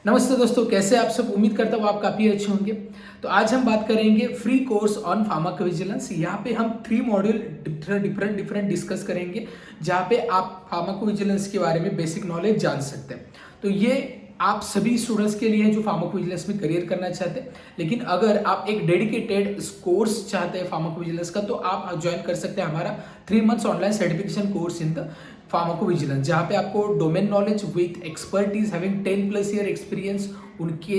नमस्ते दोस्तों, कैसे आप सब। उम्मीद करता हूँ आप काफ़ी अच्छे होंगे। तो आज हम बात करेंगे फ्री कोर्स ऑन फार्माकोविजिलेंस। यहाँ पे हम 3 मॉड्यूल डिफरेंट डिस्कस करेंगे, जहाँ पे आप फार्माकोविजिलेंस के बारे में बेसिक नॉलेज जान सकते हैं। तो ये आप सभी स्टूडेंट्स के लिए है जो फार्माकोविजिलेंस में करियर करना चाहते हैं। लेकिन अगर आप एक डेडिकेटेड कोर्स चाहते हैं फार्माकोविजिलेंस का, तो आप ज्वाइन कर सकते हैं हमारा 3 months online certification course in the pharmacovigilance, जहाँ पे आपको domain knowledge with expertise having 10+ year experience उनके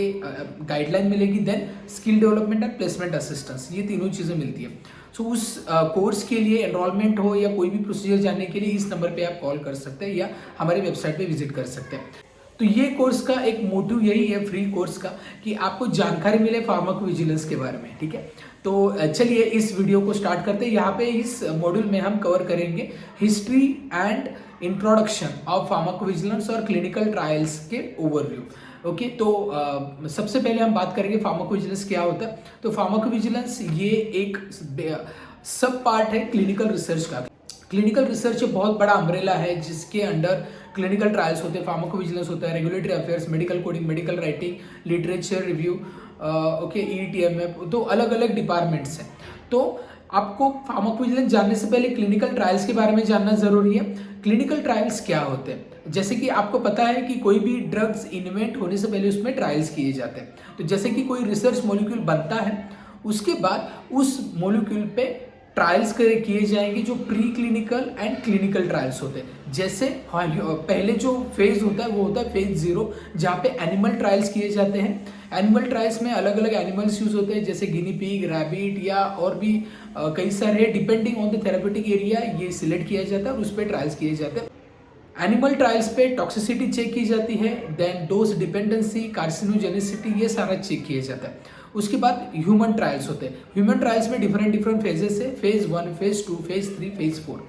गाइडलाइन मिलेगी। Then skill development and placement assistance, ये तीनों चीज़ें मिलती है। सो उस कोर्स के लिए एनरोलमेंट हो या कोई भी प्रोसीजर जानने के लिए इस नंबर पे आप कॉल कर सकते हैं या हमारे वेबसाइट पे विजिट कर सकते हैं। तो ये कोर्स का एक मोटिव यही है फ्री कोर्स का, कि आपको जानकारी मिले फार्माकोविजिलेंस के बारे में। ठीक है, तो चलिए इस वीडियो को स्टार्ट करते हैं। यहाँ पे इस मॉड्यूल में हम कवर करेंगे history and introduction of pharmacovigilance और क्लिनिकल ट्रायल्स के ओवरव्यू। ओके, तो सबसे पहले हम बात करेंगे फार्माकोविजिलेंस क्या होता है। तो फार्माकोविजिलेंस ये एक सब पार्ट है क्लिनिकल रिसर्च का। क्लिनिकल रिसर्च बहुत बड़ा अम्ब्रेला है जिसके अंडर क्लिनिकल ट्रायल्स होते हैं, फार्माकोविजिलेंस होता है, regulatory affairs, medical coding, medical writing, literature review, okay, ETMF, तो अलग अलग डिपार्टमेंट्स हैं। तो आपको फार्माकोविजिलेंस जानने से पहले क्लिनिकल ट्रायल्स के बारे में जानना जरूरी है। क्लिनिकल ट्रायल्स क्या होते हैं? जैसे कि आपको पता है कि कोई भी ड्रग्स इन्वेंट होने से पहले उसमें ट्रायल्स किए जाते हैं। तो जैसे कि कोई रिसर्च मॉलिक्यूल बनता है, उसके बाद उस मॉलिक्यूल पे ट्रायल्स किए जाएंगे जो pre clinical and clinical trials होते हैं। जैसे पहले जो फेज होता है वो होता है फेज 0, जहाँ पे एनिमल ट्रायल्स किए जाते हैं। एनिमल ट्रायल्स में अलग अलग एनिमल्स यूज होते हैं, जैसे गिनी पिग, रैबिट या और भी कई सारे, depending on the therapeutic area ये सिलेक्ट किया जाता है और उस पर ट्रायल्स किए जाते हैं। एनिमल ट्रायल्स पे टॉक्सिसिटी चेक की जाती है, देन डोज डिपेंडेंसी, कार्सिनोजेनिसिटी, ये सारा चेक किया जाता है। उसके बाद ह्यूमन ट्रायल्स होते हैं। ह्यूमन ट्रायल्स में डिफरेंट फेजेस है, फेज 1, फेज 2, फेज 3, फेज 4।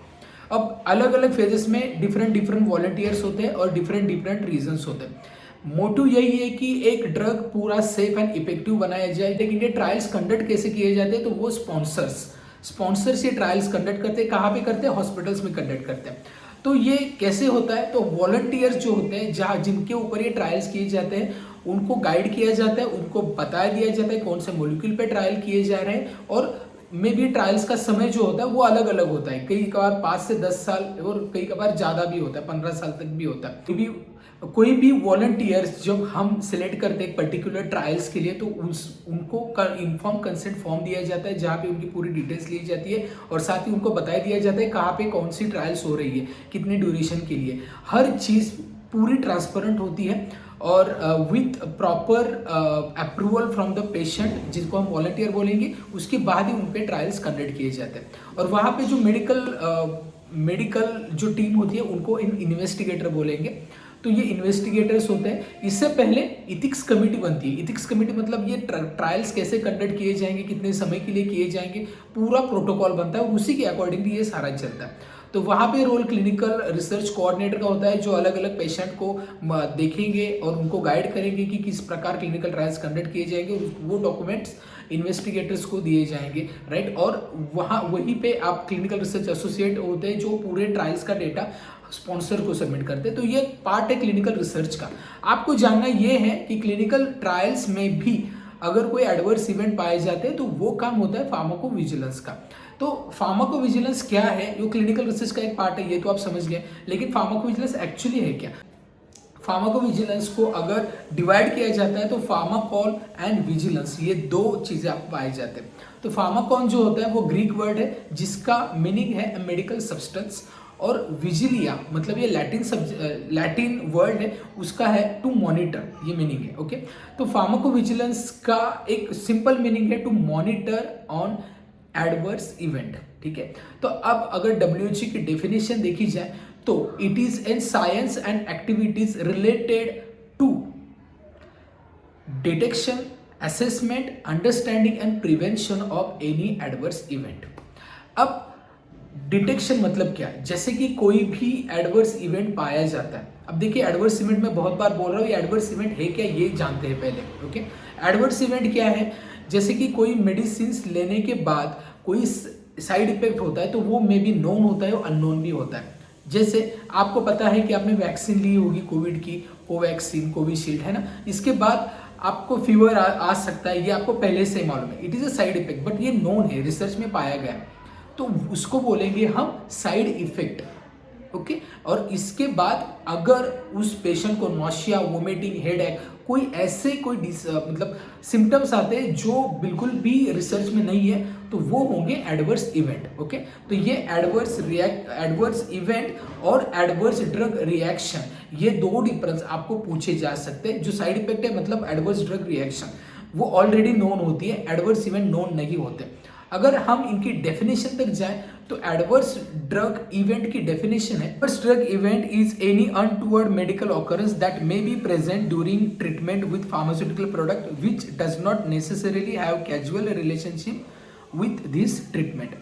अब अलग अलग फेजेस में डिफरेंट वॉलंटियर्स होते हैं और डिफरेंट रीजन्स होते हैं। मोटिव यही है कि एक ड्रग पूरा सेफ एंड इफेक्टिव बनाया जाए। लेकिन ये ट्रायल्स कंडक्ट कैसे किए जाते हैं? तो वो स्पॉन्सर्स ये ट्रायल्स कंडक्ट करते हैं। कहाँ पे करते हैं? हॉस्पिटल्स में कंडक्ट करते हैं। तो ये कैसे होता है? तो वॉलंटियर्स जो होते हैं, जहाँ जिनके ऊपर ये ट्रायल्स किए जाते हैं, उनको गाइड किया जाता है, उनको बता दिया जाता है कौन से मॉलिक्यूल पे ट्रायल किए जा रहे हैं। और मे भी ट्रायल्स का समय जो होता है वो अलग अलग होता है, कई कबार 5 से 10 साल और कई कबार ज़्यादा भी होता है, 15 साल तक भी होता है। कोई भी वॉलंटियर्स जब हम सिलेक्ट करते हैं पर्टिकुलर ट्रायल्स के लिए, तो उनको इन्फॉर्म कंसेंट फॉर्म दिया जाता है, जहाँ पे उनकी पूरी डिटेल्स ली जाती है और साथ ही उनको बताया दिया जाता है कहाँ पे कौन सी ट्रायल्स हो रही है, कितने ड्यूरेशन के लिए। हर चीज़ पूरी ट्रांसपेरेंट होती है और with proper approval from the patient, जिसको हम वॉलंटियर बोलेंगे, उसके बाद ही उन पे ट्रायल्स कंडक्ट किए जाते हैं। और वहाँ पे जो मेडिकल जो टीम होती है उनको इन्वेस्टिगेटर बोलेंगे। तो ये इन्वेस्टिगेटर्स होते हैं। इससे पहले इथिक्स कमेटी बनती है। इथिक्स कमेटी मतलब ये ट्रायल्स कैसे कंडक्ट किए जाएंगे, कितने समय के लिए किए जाएंगे, पूरा प्रोटोकॉल बनता है और उसी के अकॉर्डिंगली ये सारा चलता है। तो वहाँ पे रोल क्लिनिकल रिसर्च कोऑर्डिनेटर का होता है, जो अलग अलग पेशेंट को देखेंगे और उनको गाइड करेंगे कि किस प्रकार क्लिनिकल ट्रायल्स कंडक्ट किए जाएंगे। वो डॉक्यूमेंट्स इन्वेस्टिगेटर्स को दिए जाएंगे, राइट। और वहीं पे आप क्लिनिकल रिसर्च एसोसिएट होते हैं जो पूरे ट्रायल्स का डेटा स्पॉन्सर को सबमिट करते हैं। तो ये पार्ट है क्लिनिकल रिसर्च का। आपको जानना ये है कि क्लिनिकल ट्रायल्स में भी अगर कोई एडवर्स इवेंट पाए जाते हैं तो वो काम होता है फार्माकोविजिलेंस का। तो फार्माकोविजिलेंस क्या है? जो क्लिनिकल रिसर्च का एक पार्ट है, ये तो आप समझ गए। लेकिन फार्माकोविजिलेंस एक्चुअली है क्या? फार्माकोविजिलेंस को अगर डिवाइड किया जाता है तो फार्माकॉन एंड विजिलेंस, ये 2 चीजें आपको पाए जाते हैं। तो फार्माकॉन जो होता है वो ग्रीक वर्ड है जिसका मीनिंग है मेडिकल सब्सटेंस, और विजिलिया मतलब ये लैटिन वर्ड है, उसका है टू मॉनिटर, ये मीनिंग है। ओके, तो फार्माकोविजिलेंस का एक सिंपल मीनिंग है to monitor on adverse event. ठीक है, तो अब अगर WHO की डेफिनेशन देखी जाए तो it is an science and activities related to detection, assessment, understanding and prevention of any adverse event. अब डिटेक्शन मतलब क्या है? जैसे कि कोई भी एडवर्स इवेंट पाया जाता है। अब देखिए, एडवर्स इवेंट में बहुत बार बोल रहा हूँ, ये एडवर्स इवेंट है क्या ये जानते हैं पहले। ओके, एडवर्स इवेंट क्या है? जैसे कि कोई मेडिसिन लेने के बाद कोई साइड इफेक्ट होता है, तो वो मे बी नोन होता है और अननोन भी होता है। जैसे आपको पता है कि आपने वैक्सीन ली होगी कोविड की, कोवैक्सीन, कोविशील्ड, है ना। इसके बाद आपको फीवर आ सकता है, ये आपको पहले से ही मालूम है। It is a side effect, but ये नोन है, रिसर्च में पाया गया है, तो उसको बोलेंगे हम साइड इफेक्ट। ओके और इसके बाद अगर उस पेशेंट को नॉशिया, वोमिटिंग, हेडेक, कोई ऐसे कोई मतलब सिम्टम्स आते हैं जो बिल्कुल भी रिसर्च में नहीं है, तो वो होंगे एडवर्स इवेंट। ओके तो ये एडवर्स इवेंट और एडवर्स ड्रग रिएक्शन, ये दो डिफरेंस आपको पूछे जा सकते हैं। जो साइड इफेक्ट है मतलब एडवर्स ड्रग रिएक्शन, वो ऑलरेडी नोन होती है, एडवर्स इवेंट नोन नहीं होते। अगर हम इनकी डेफिनेशन तक जाएं तो एडवर्स ड्रग इवेंट की डेफिनेशन है, adverse drug event is any untoward medical occurrence that may be present during treatment with pharmaceutical product which does not necessarily have casual relationship with this treatment.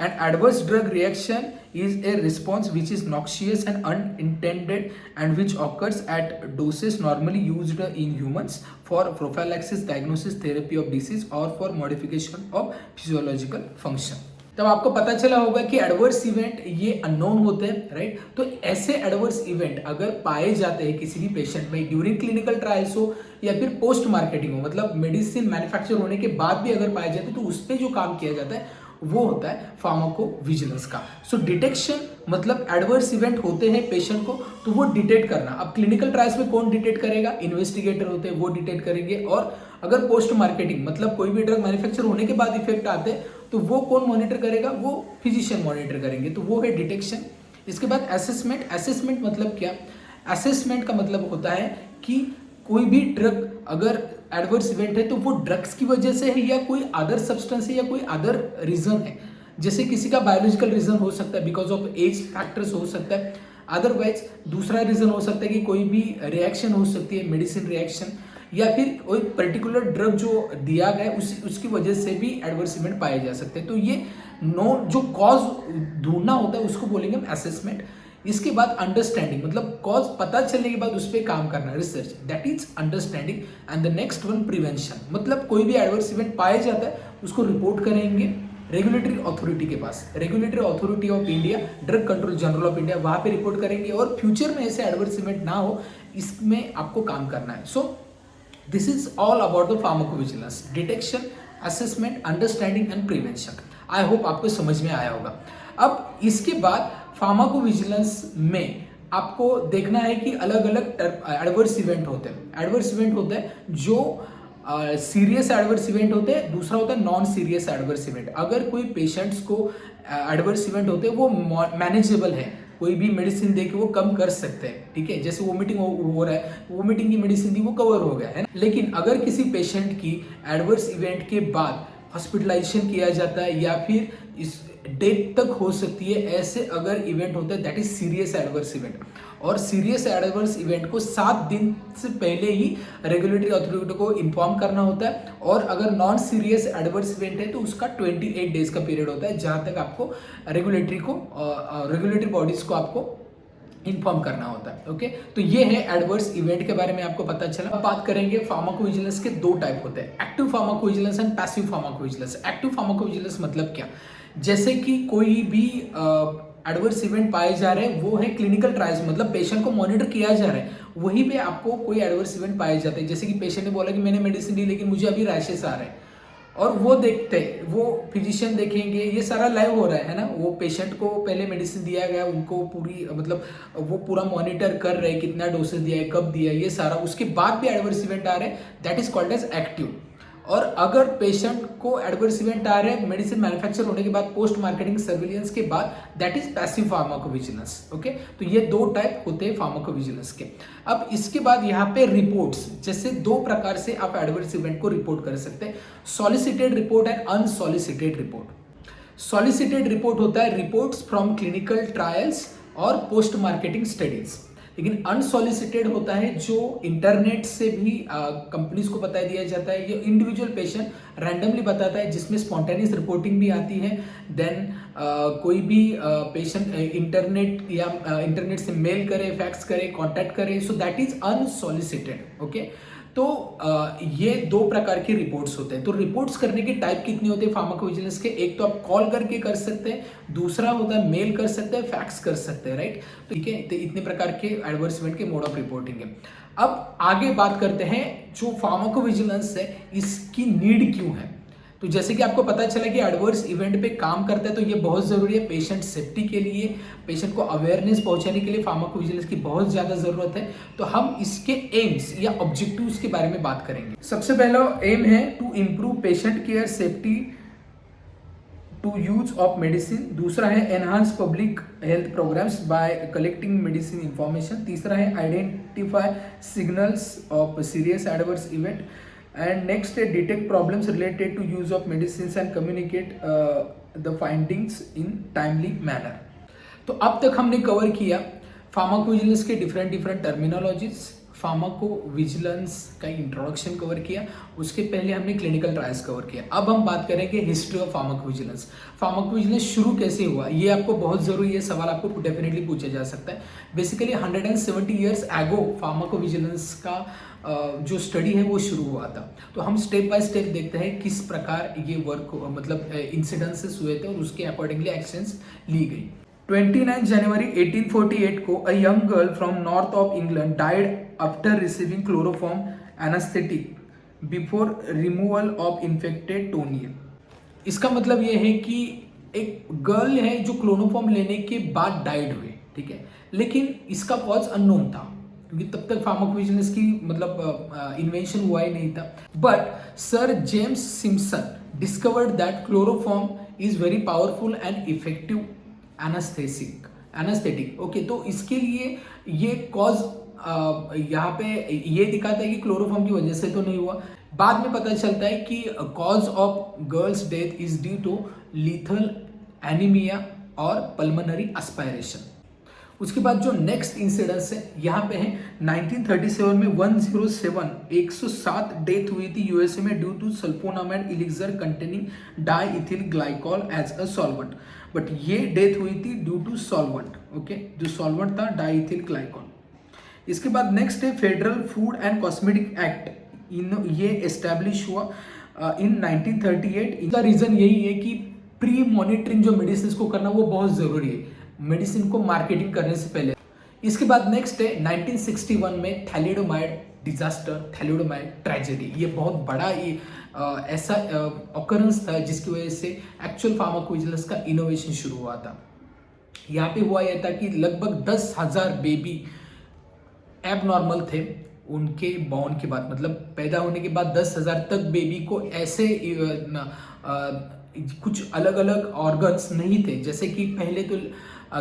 An adverse drug reaction is a response which is noxious and unintended and which occurs at doses normally used in humans for prophylaxis, diagnosis, therapy of disease or for modification of physiological function. तब आपको पता चला होगा कि adverse event ये unknown होते हैं, right. तो ऐसे एडवर्स इवेंट अगर पाए जाते हैं किसी भी पेशेंट में ड्यूरिंग क्लिनिकल ट्रायल्स हो या फिर पोस्ट मार्केटिंग हो, मतलब मेडिसिन मैन्युफैक्चर होने के बाद भी अगर पाए जाते हैं, तो उस पर जो काम किया जाता है वो होता है फार्माकोविजिलेंस का। सो डिटेक्शन मतलब एडवर्स इवेंट होते हैं पेशेंट को, तो वो डिटेक्ट करना। अब क्लिनिकल ट्रायल्स में कौन डिटेक्ट करेगा? इन्वेस्टिगेटर होते हैं, वो डिटेक्ट करेंगे। और अगर पोस्ट मार्केटिंग मतलब कोई भी ड्रग मैन्युफैक्चर होने के बाद इफेक्ट आते हैं, तो वो कौन मॉनिटर करेगा? वो फिजिशियन मॉनिटर करेंगे। तो वो है डिटेक्शन। इसके बाद असेसमेंट। असेसमेंट मतलब क्या? असेसमेंट का मतलब होता है कि कोई भी ड्रग अगर एडवर्स इवेंट है तो वो ड्रग्स की वजह से है या कोई अदर सब्सटेंस है या कोई अदर रीजन है। जैसे किसी का बायोलॉजिकल रीजन हो सकता है, बिकॉज ऑफ एज फैक्टर्स हो सकता है। अदरवाइज दूसरा रीजन हो सकता है कि कोई भी रिएक्शन हो सकती है, मेडिसिन रिएक्शन, या फिर कोई पर्टिकुलर ड्रग जो दिया गया है उसकी वजह से भी एडवर्स इवेंट पाए जा सकते हैं। तो ये जो कॉज ढूंढना होता है उसको बोलेंगे हम असेसमेंट। इसके बाद अंडरस्टैंडिंग मतलब कॉज पता चलने के बाद उस पर काम करना, research, that is understanding. And the next one prevention, मतलब कोई भी एडवर्स इवेंट पाया जाता है उसको रिपोर्ट करेंगे रेगुलेटरी अथॉरिटी के पास, regulatory authority of India, drug control general of India, वहां पे रिपोर्ट करेंगे और फ्यूचर में ऐसे एडवर्स इवेंट ना हो इसमें आपको काम करना है। So this is all about the pharmacovigilance, detection, assessment, understanding and prevention. I hope आपको समझ में आया होगा। अब इसके बाद फार्माकोविजिलेंस में आपको देखना है कि अलग अलग एडवर्स इवेंट होते हैं। एडवर्स इवेंट होता है जो सीरियस एडवर्स इवेंट होते हैं, दूसरा होता है नॉन सीरियस एडवर्स इवेंट। अगर कोई पेशेंट्स को एडवर्स इवेंट होते हैं वो मैनेजेबल है, कोई भी मेडिसिन देके वो कम कर सकते हैं, ठीक है। जैसे वोमिटिंग हो रहा है, वोमिटिंग की मेडिसिन दी वो कवर हो गया है ना। लेकिन अगर किसी पेशेंट की एडवर्स इवेंट के बाद हॉस्पिटलाइजेशन किया जाता है या फिर इस डेथ तक हो सकती है, ऐसे अगर इवेंट होता है that is serious adverse event. और सीरियस एडवर्स इवेंट को 7 दिन से पहले ही रेगुलेटरी अथॉरिटी को इन्फॉर्म करना होता है। और अगर नॉन सीरियस एडवर्स इवेंट है तो उसका 28 डेज का पीरियड होता है, जहां तक आपको रेगुलेटरी बॉडीज को आपको इन्फॉर्म करना होता है। ओके तो ये है एडवर्स इवेंट के बारे में आपको पता चला। अब बात करेंगे फार्माकोविजिलेंस के 2 टाइप होते हैं, active pharmacovigilance and passive pharmacovigilance. Active pharmacovigilance मतलब क्या? जैसे कि कोई भी एडवर्स इवेंट पाए जा रहे हैं वो है क्लिनिकल ट्रायल्स, मतलब पेशेंट को मॉनिटर किया जा रहा है, वहीं पे आपको कोई एडवर्स इवेंट पाए जाते हैं। जैसे कि पेशेंट ने बोला कि मैंने मेडिसिन ली लेकिन मुझे अभी रैशेस आ रहे हैं, और वो देखते हैं, वो फिजिशियन देखेंगे, ये सारा लाइव हो रहा है ना। वो पेशेंट को पहले मेडिसिन दिया गया, उनको पूरी मतलब वो पूरा मॉनिटर कर रहे हैं, कितना डोसेज दिया है, कब दिया है, ये सारा, उसके बाद भी एडवर्स इवेंट आ रहे हैं, that is called as active. और अगर पेशेंट को एडवर्स इवेंट आ रहे हैं मेडिसिन मैन्युफैक्चर होने के बाद, पोस्ट मार्केटिंग सर्विलियंस के बाद, that is passive pharmacovigilance. Okay तो ये 2 टाइप होते हैं फार्माकोविजिलेंस के। अब इसके बाद यहाँ पे रिपोर्ट्स, जैसे 2 प्रकार से आप एडवर्स इवेंट को रिपोर्ट कर सकते हैं, solicited report and unsolicited report. Solicited report होता है रिपोर्ट्स फ्रॉम क्लिनिकल ट्रायल्स और पोस्ट मार्केटिंग स्टडीज। लेकिन अनसॉलिसिटेड होता है जो इंटरनेट से भी कंपनीज को बता दिया जाता है, ये इंडिविजुअल पेशेंट रैंडमली बताता है, जिसमें स्पॉन्टेनियस रिपोर्टिंग भी आती है। देन कोई भी पेशेंट इंटरनेट से मेल करे, फैक्स करे, कॉन्टैक्ट करे, so that is unsolicited. Okay तो ये दो प्रकार के रिपोर्ट्स होते हैं। तो रिपोर्ट्स करने के टाइप कितने होते हैं फार्माकोविजिलेंस के? एक तो आप कॉल करके कर सकते हैं, दूसरा होता है मेल कर सकते हैं, फैक्स कर सकते हैं, राइट। तो ठीक है, तो इतने प्रकार के एडवर्स इवेंट के मोड ऑफ रिपोर्टिंग है। अब आगे बात करते हैं जो फार्माकोविजिलेंस है इसकी नीड क्यों है। तो जैसे कि आपको पता चला कि एडवर्स इवेंट पे काम करता है तो ये बहुत ज़रूरी है पेशेंट सेफ्टी के लिए, पेशेंट को अवेयरनेस पहुंचाने के लिए फार्माकोविजिलेंस की बहुत ज़्यादा ज़रूरत है। तो हम इसके एम्स या ऑब्जेक्टिव्स के बारे में बात करेंगे। सबसे पहला एम है to improve patient care safety to use of medicine. दूसरा है enhance public health programmes by collecting medicine information. तीसरा है identify signals of serious adverse event. And next, detect problems related to use of medicines and communicate the findings in timely manner. तो अब तक हमने cover किया pharmacovigilance के different terminologies, pharmacovigilance का introduction cover किया, उसके पहले हमने क्लिनिकल ट्रायल्स कवर किया। अब हम बात करेंगे हिस्ट्री ऑफ फार्माकोविजिलेंस। फार्माकोविजिलेंस शुरू कैसे हुआ, ये आपको बहुत जरूरी है, सवाल आपको डेफिनेटली पूछा जा सकता है। बेसिकली 170 ईयर्स एगो फार्माकोविजिलेंस का जो स्टडी है वो शुरू हुआ था। तो हम स्टेप बाय स्टेप देखते हैं किस प्रकार ये वर्क मतलब इंसिडेंसेस हुए थे और उसके अकॉर्डिंगली एक्शंस ली गई। 29 जनवरी 1848 को a young girl from north of England died after receiving chloroform anaesthetic before removal of infected toenail. इसका मतलब ये है कि एक गर्ल है जो क्लोरोफॉर्म लेने के बाद डाइड हुए, ठीक है, लेकिन इसका कॉज अननोन था क्योंकि तब तक फार्माकोविजिलेंस की मतलब इन्वेंशन हुआ ही नहीं था। But sir James Simpson discovered that chloroform is very powerful and effective anaesthetic. Okay, तो इसके लिए ये कॉज यहाँ पे ये दिखाता है कि क्लोरोफॉर्म की वजह से तो नहीं हुआ। बाद में पता चलता है कि cause of girls death is due to lethal anaemia और पल्मोनरी एस्पायरेशन। उसके बाद जो नेक्स्ट इंसिडेंस है यहाँ पे है 1937 में 107 डेथ हुई थी यूएसए में due to sulfonamide elixir containing diethyl glycol as a solvent. But ये डेथ हुई थी ड्यू टू सॉल्वेंट, ओके, जो सॉल्वेंट था डाइइथिल ग्लाइकॉल। इसके बाद नेक्स्ट है federal food and cosmetic act, ये एस्टैब्लिश हुआ इन 1938। इसका रीजन यही है कि प्री मॉनिटरिंग जो मेडिसिन को करना वो बहुत जरूरी है मेडिसिन को मार्केटिंग करने से पहले। इसके बाद नेक्स्ट है 1961 में थैलिडोमाइड डिजास्टर, थैलिडोमाइड ट्रेजेडी। ये बहुत बड़ा ऐसा ऑकरेंस था जिसकी वजह से एक्चुअल फार्माकोविजिलेंस का इनोवेशन शुरू हुआ था। यहाँ पे हुआ यह था कि लगभग 10,000 बेबी एबनॉर्मल थे उनके बॉर्न के बाद, मतलब पैदा होने के बाद 10,000 तक बेबी को ऐसे कुछ अलग अलग ऑर्गन्स नहीं थे। जैसे कि पहले तो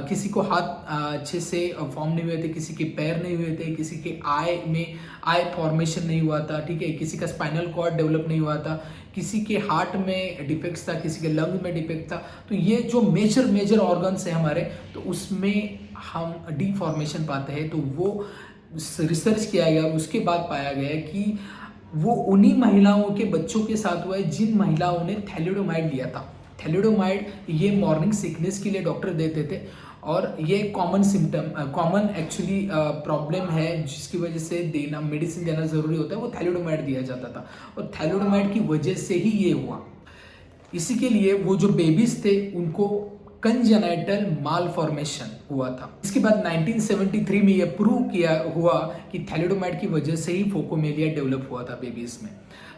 किसी को हाथ अच्छे से फॉर्म नहीं हुए थे, किसी के पैर नहीं हुए थे, किसी के आई फॉर्मेशन नहीं हुआ था, ठीक है, किसी का स्पाइनल कॉर्ड डेवलप नहीं हुआ था, किसी के हार्ट में डिफेक्ट्स था, किसी के लंग में डिफेक्ट था। तो ये जो मेजर ऑर्गन्स है हमारे, तो उसमें हम डिफॉर्मेशन पाते हैं। तो वो रिसर्च किया गया और उसके बाद पाया गया कि वो उन्हीं महिलाओं के बच्चों के साथ हुआ है जिन महिलाओं ने थैलिडोमाइड लिया था। थैलिडोमाइड ये मॉर्निंग सिकनेस के लिए डॉक्टर देते थे और ये कॉमन एक्चुअली प्रॉब्लम है जिसकी वजह से देना मेडिसिन देना ज़रूरी होता है, वो थैलिडोमाइड दिया जाता था और थैलिडोमाइड की वजह से ही ये हुआ। इसी के लिए वो जो बेबीज थे उनको कंजेनाइटल मालफॉर्मेशन हुआ था। इसके बाद 1973 में यह प्रूव किया हुआ कि थैलिडोमाइड की वजह से ही फोकोमेलिया डेवलप हुआ था बेबीज में।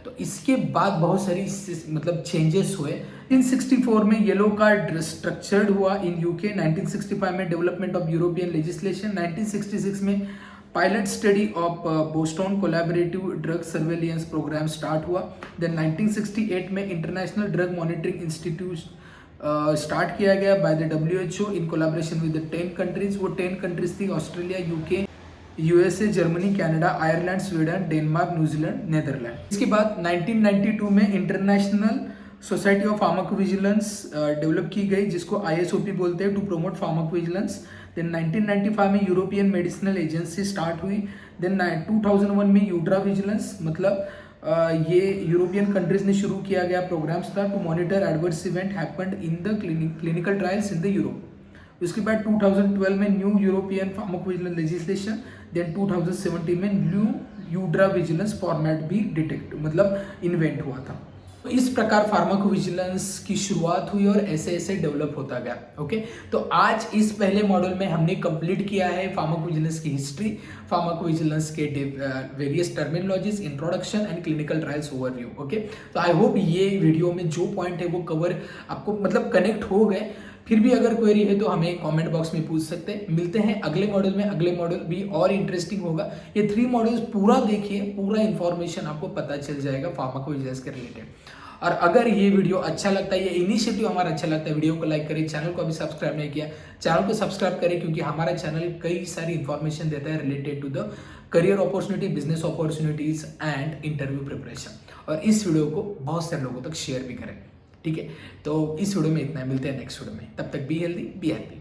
तो इसके बाद बहुत सारी मतलब चेंजेस हुए। 1964 में येलो कार्ड स्ट्रक्चर्ड हुआ इन यूके। 1965 में डेवलपमेंट ऑफ यूरोपियन लेजिस्लेशन। 1966 में pilot study of Boston collaborative drug surveillance programme start हुआ। देन 1968 में international drug monitoring institute start किया गया by the WHO in collaboration with 10 countries. वो 10 countries थी Australia, UK, USA, Germany, Canada, Ireland, Sweden, Denmark, New Zealand, Netherland. इसके बाद 1992 में international society of pharmacovigilance develop की गई जिसको ISOP बोलते हैं, टू प्रोमोट फार्माकोविजिलेंस। देन 1995 में यूरोपियन मेडिसिनल एजेंसी स्टार्ट हुई। देन 2001 में यूड्रा विजिलेंस, मतलब ये यूरोपियन कंट्रीज ने शुरू किया गया प्रोग्राम्स था to monitor adverse event happened in the clinical trials in the Europe. उसके बाद 2012 में new European pharmacovigilance legislation. Then 2017 में न्यू यूड्रा विजिलेंस फॉर्मेट भी डिटेक्ट मतलब इन्वेंट हुआ था। तो इस प्रकार फार्माकोविजिलेंस की शुरुआत हुई और ऐसे ऐसे डेवलप होता गया। ओके, तो आज इस पहले मॉड्यूल में हमने कंप्लीट किया है फार्माकोविजिलेंस की हिस्ट्री, फार्माकोविजिलेंस के various terminologies, introduction and clinical trials overview. Okay, तो आई होप ये वीडियो में जो पॉइंट है वो कवर आपको मतलब कनेक्ट हो गए। फिर भी अगर क्वेरी है तो हमें कमेंट बॉक्स में पूछ सकते हैं। मिलते हैं अगले मॉड्यूल में, अगले मॉड्यूल भी और इंटरेस्टिंग होगा। ये 3 मॉड्यूल्स पूरा देखिए, पूरा इंफॉर्मेशन आपको पता चल जाएगा फार्माकोविजिलेंस के रिलेटेड। और अगर ये वीडियो अच्छा लगता है, ये इनिशिएटिव हमारा अच्छा लगता है, वीडियो को लाइक करें, चैनल को अभी सब्सक्राइब नहीं किया चैनल को सब्सक्राइब करें, क्योंकि हमारा चैनल कई सारी इंफॉर्मेशन देता है related to the career opportunity, business opportunities and interview preparation. और इस वीडियो को बहुत सारे लोगों तक शेयर भी करें। ठीक है, तो इस वीडियो में इतना है, मिलते हैं नेक्स्ट वीडियो में। तब तक बी हेल्दी, बी हैप्पी।